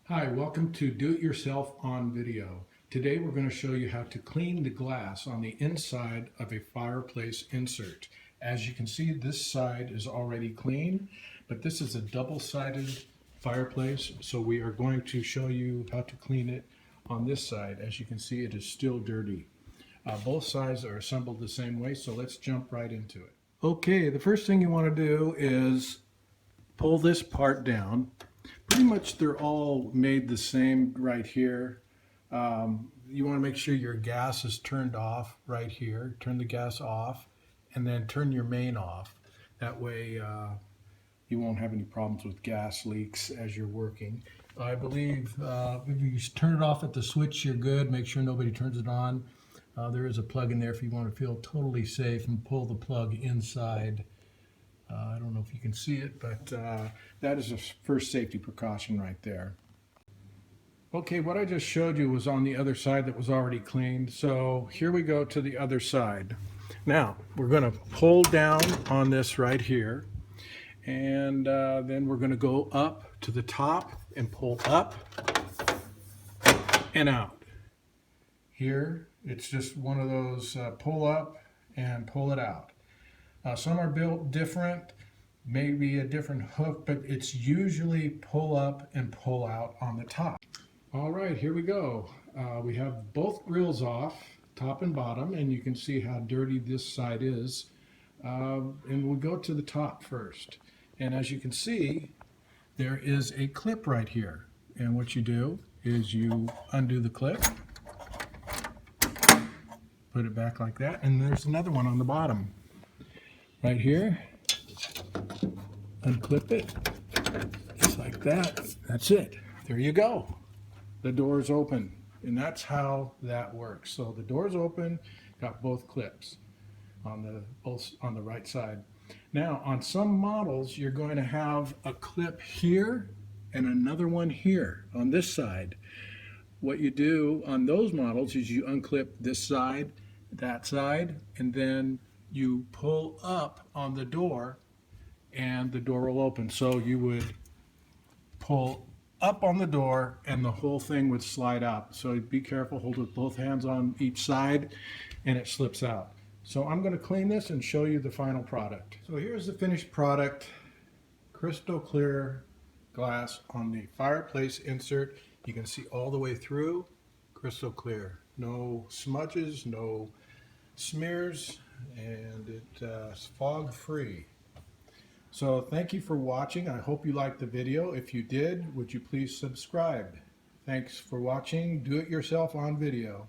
Hi, welcome to Do It Yourself on Video. Today we're going to show you how to clean the glass on the inside of a fireplace insert. As you can see, this side is already clean, but this is a double-sided fireplace, so we are going to show you how to clean it on this side. As you can see, it is still dirty. Both sides are assembled the same way, so let's jump right into it. Okay, the first thing you want to do is pull this part down. Pretty much they're all made the same right here. You want to make sure your gas is turned off right here. Turn the gas off and then turn your main off. That way you won't have any problems with gas leaks as you're working. I believe if you turn it off at the switch, you're good. Make sure nobody turns it on. There is a plug in there if you want to feel totally safe, and pull the plug inside. I don't know if you can see it, but that is a first safety precaution right there. Okay, what I just showed you was on the other side that was already cleaned. So here we go to the other side. Now, we're going to pull down on this right here, and then we're going to go up to the top and pull up and out. Here, it's just one of those pull up and pull it out. Some are built different, maybe a different hook, but it's usually pull up and pull out on the top. All right, here we go. We have both grills off, top and bottom, and you can see how dirty this side is. And we'll go to the top first. And as you can see, there is a clip right here. And what you do is you undo the clip, put it back like that, and there's another one on the bottom. Right here, unclip it, just like that. That's it. There you go. The door's open, and that's how that works. So the door's open, got both clips on the right side. Now, on some models, you're going to have a clip here and another one here on this side. What you do on those models is you unclip this side, that side, and then you pull up on the door and the door will open. So you would pull up on the door and the whole thing would slide out. So be careful, hold it with both hands on each side and it slips out. So I'm going to clean this and show you the final product. So here's the finished product. Crystal clear glass on the fireplace insert. You can see all the way through, crystal clear. No smudges, no smears, and it's fog free. So thank you for watching. I hope you liked the video. If you did, would you please subscribe? Thanks for watching Do It Yourself on Video.